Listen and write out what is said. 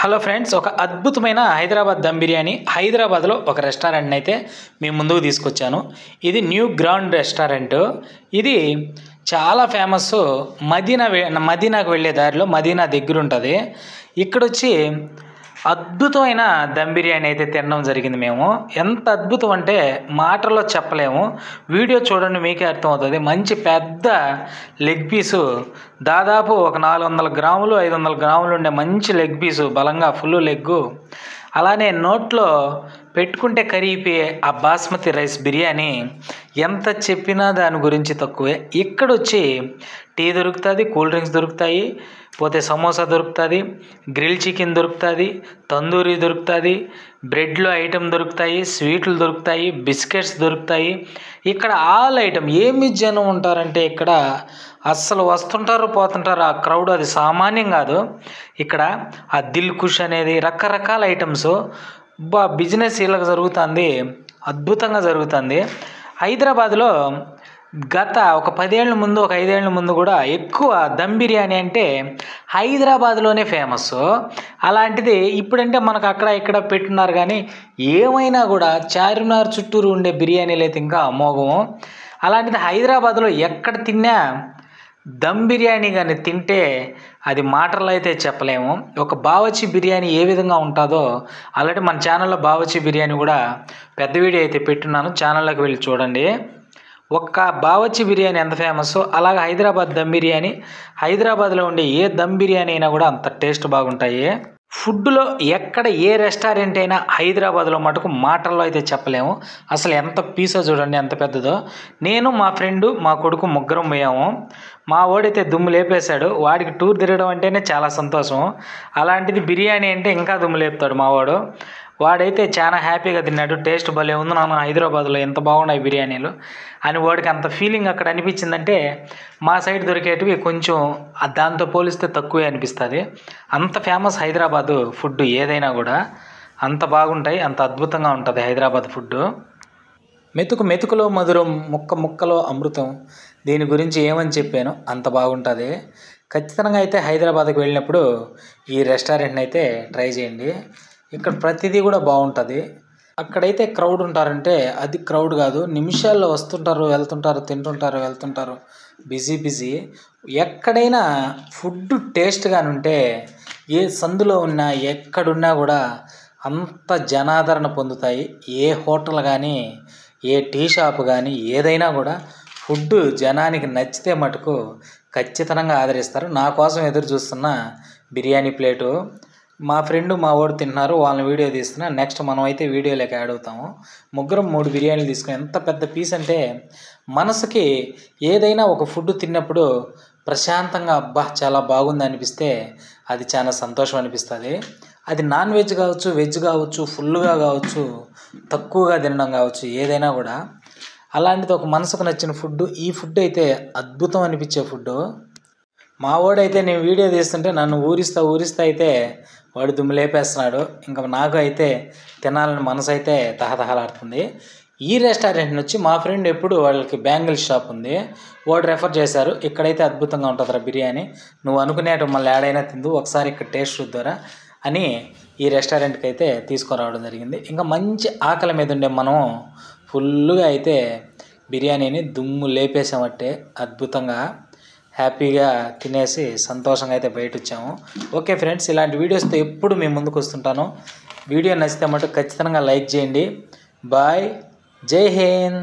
Hello friends, ఒక అద్భుతమైన హైదరాబాద్ దమ్ బిర్యానీ హైదరాబాద్లో ఒక రెస్టారెంట్ని అయితే మీ ముందుకు తీసుకొచ్చాను. ఇది న్యూ గ్రౌండ్ రెస్టారెంట్. ఇది చాలా ఫేమస్. మదీనాకు వెళ్ళే దారిలో మదీనా దగ్గర ఉంటుంది. ఇక్కడొచ్చి అద్భుతమైన దమ్ బిర్యానీ అయితే తినడం జరిగింది. మేము ఎంత అద్భుతం అంటే మాటల్లో చెప్పలేము. వీడియో చూడండి, మీకే అర్థమవుతుంది. మంచి పెద్ద లెగ్ పీసు, దాదాపు ఒక 400 గ్రాములు 500 గ్రాములు ఉండే మంచి లెగ్ పీసు, బలంగా ఫుల్ లెగ్గు. అలానే నోట్లో పెట్టుకుంటే కరిగిపోయే ఆ బాస్మతి రైస్ బిర్యానీ. ఎంత చెప్పినా దాని గురించి తక్కువే. ఇక్కడొచ్చి టీ దొరుకుతుంది, కూల్ డ్రింక్స్ దొరుకుతాయి, పోతే సమోసా దొరుకుతుంది, గ్రిల్ చికెన్ దొరుకుతుంది, తందూరి దొరుకుతుంది, బ్రెడ్లో ఐటెం దొరుకుతాయి, స్వీట్లు దొరుకుతాయి, బిస్కెట్స్ దొరుకుతాయి. ఇక్కడ ఆల్ ఐటెం. ఏమి జనం ఉంటారంటే ఇక్కడ అస్సలు వస్తుంటారు పోతుంటారు. ఆ క్రౌడ్ అది సామాన్యం కాదు. ఇక్కడ ఆ దిల్ కుష్ అనేది రకరకాల ఐటమ్స్. బిజినెస్ వీళ్ళకి జరుగుతుంది, అద్భుతంగా జరుగుతుంది. హైదరాబాద్లో గత ఒక 10 ఏళ్ళ ముందు, ఒక 5 ఏళ్ళ ముందు కూడా ఎక్కువ దమ్ బిర్యానీ అంటే హైదరాబాద్లోనే ఫేమస్. అలాంటిది ఇప్పుడంటే మనకు అక్కడ ఇక్కడ పెట్టున్నారు, కానీ ఏమైనా కూడా చార్మినార్ చుట్టూరు ఉండే బిర్యానీలు అయితే ఇంకా అమోఘం. అలాంటిది హైదరాబాద్లో ఎక్కడ తిన్నా దమ్ బిర్యానీ కానీ తింటే అది మాటల్లో అయితే చెప్పలేము. ఒక బావర్చి బిర్యానీ ఏ విధంగా ఉంటుందో ఆల్రెడీ మన ఛానల్లో బావర్చి బిర్యానీ కూడా పెద్ద వీడియో అయితే పెట్టున్నాను, ఛానల్లోకి వెళ్ళి చూడండి. ఒక్క బావర్చి బిర్యానీ ఎంత ఫేమస్, అలాగే హైదరాబాద్ దమ్ బిర్యానీ, హైదరాబాద్లో ఉండే ఏ దమ్ బిర్యానీ అయినా కూడా అంత టేస్ట్ బాగుంటాయి. ఫుడ్లో ఎక్కడ ఏ రెస్టారెంట్ అయినా హైదరాబాద్లో మటుకు మాటల్లో అయితే చెప్పలేము. అసలు ఎంత పీసో చూడండి, ఎంత పెద్దదో. నేను, మా ఫ్రెండు, మా కొడుకు ముగ్గురం పోయాము. మా వాడైతే దుమ్ము లేపేశాడు. వాడికి టూర్ తిరగడం అంటేనే చాలా సంతోషం. అలాంటిది బిర్యానీ అంటే ఇంకా దుమ్ము లేపుతాడు మా వాడైతే చాలా హ్యాపీగా తిన్నాడు. టేస్ట్ భలే ఉంది నాన్న, హైదరాబాద్లో ఎంత బాగున్నాయి బిర్యానీలు అని వాడికి అంత ఫీలింగ్ అక్కడ అనిపించిందంటే, మా సైడ్ దొరికేటివి కొంచెం దాంతో పోలిస్తే తక్కువే అనిపిస్తుంది. అంత ఫేమస్ హైదరాబాదు ఫుడ్. ఏదైనా కూడా అంత బాగుంటాయి, అంత అద్భుతంగా ఉంటుంది హైదరాబాద్ ఫుడ్డు. మెతుకు మెతుకులో మధురం, ముక్క ముక్కలో అమృతం. దీని గురించి ఏమని చెప్పాను, అంత బాగుంటుంది. ఖచ్చితంగా అయితే హైదరాబాద్కి వెళ్ళినప్పుడు ఈ రెస్టారెంట్ని అయితే ట్రై చేయండి. ఇక్కడ ప్రతిదీ కూడా బాగుంటుంది. అక్కడైతే క్రౌడ్ ఉంటారంటే అది క్రౌడ్ కాదు, నిమిషాల్లో వస్తుంటారు వెళ్తుంటారు, తింటుంటారు వెళ్తుంటారు, బిజీ. ఎక్కడైనా ఫుడ్ టేస్ట్గానే ఉంటే ఏ సందులో ఉన్నా ఎక్కడున్నా కూడా అంత జనాదరణ పొందుతాయి. ఏ హోటల్ కానీ ఏ టీ షాప్ కానీ ఏదైనా కూడా ఫుడ్ జనానికి నచ్చితే మటుకు ఖచ్చితంగా ఆదరిస్తారు. నా కోసం ఎదురు చూస్తున్న బిర్యానీ ప్లేటు మా ఫ్రెండు మా వాడు తింటున్నారు, వాళ్ళని వీడియో తీస్తున్నా. నెక్స్ట్ మనం అయితే వీడియోలోకి యాడ్ అవుతాము. ముగ్గురం 3 బిర్యానీలు తీసుకుని, ఎంత పెద్ద పీస్ అంటే మనసుకి ఏదైనా ఒక ఫుడ్ తిన్నప్పుడు ప్రశాంతంగా అబ్బా చాలా బాగుంది అనిపిస్తే అది చాలా సంతోషం అనిపిస్తుంది. అది నాన్ వెజ్ కావచ్చు, వెజ్ కావచ్చు, ఫుల్గా కావచ్చు, తక్కువగా తినడం కావచ్చు, ఏదైనా కూడా. అలాంటిది ఒక మనసుకు నచ్చిన ఫుడ్. ఈ ఫుడ్ అయితే అద్భుతం అనిపించే ఫుడ్డు. మా వాడైతే నేను వీడియో తీస్తుంటే నన్ను ఊరిస్తా అయితే వాడు దుమ్ము లేపేస్తున్నాడు. ఇంకా నాకు అయితే తినాలని మనసు అయితే తహతహలాడుతుంది. ఈ రెస్టారెంట్ నుంచి మా ఫ్రెండ్ ఎప్పుడు వాళ్ళకి బ్యాంగిల్ షాప్ ఉంది, వాడు రెఫర్ చేశారు. ఇక్కడైతే అద్భుతంగా ఉంటుందిరా బిర్యానీ, నువ్వు అనుకునేటు మళ్ళీ ఏడైనా తిందు, ఒకసారి ఇక్కడ టేస్ట్ చూద్దారా అని ఈ రెస్టారెంట్కి అయితే తీసుకురావడం జరిగింది. ఇంకా మంచి ఆకలి మీద ఉండే మనం ఫుల్గా అయితే బిర్యానీని దుమ్ము లేపేసామంటే అద్భుతంగా హ్యాపీగా తినేసి సంతోషంగా అయితే బయట వచ్చాము. ఓకే ఫ్రెండ్స్, ఇలాంటి వీడియోస్తో ఎప్పుడు మేము ముందుకు వస్తుంటాను. వీడియో నచ్చితే మటుకు ఖచ్చితంగా లైక్ చేయండి. బాయ్, జై హింద్.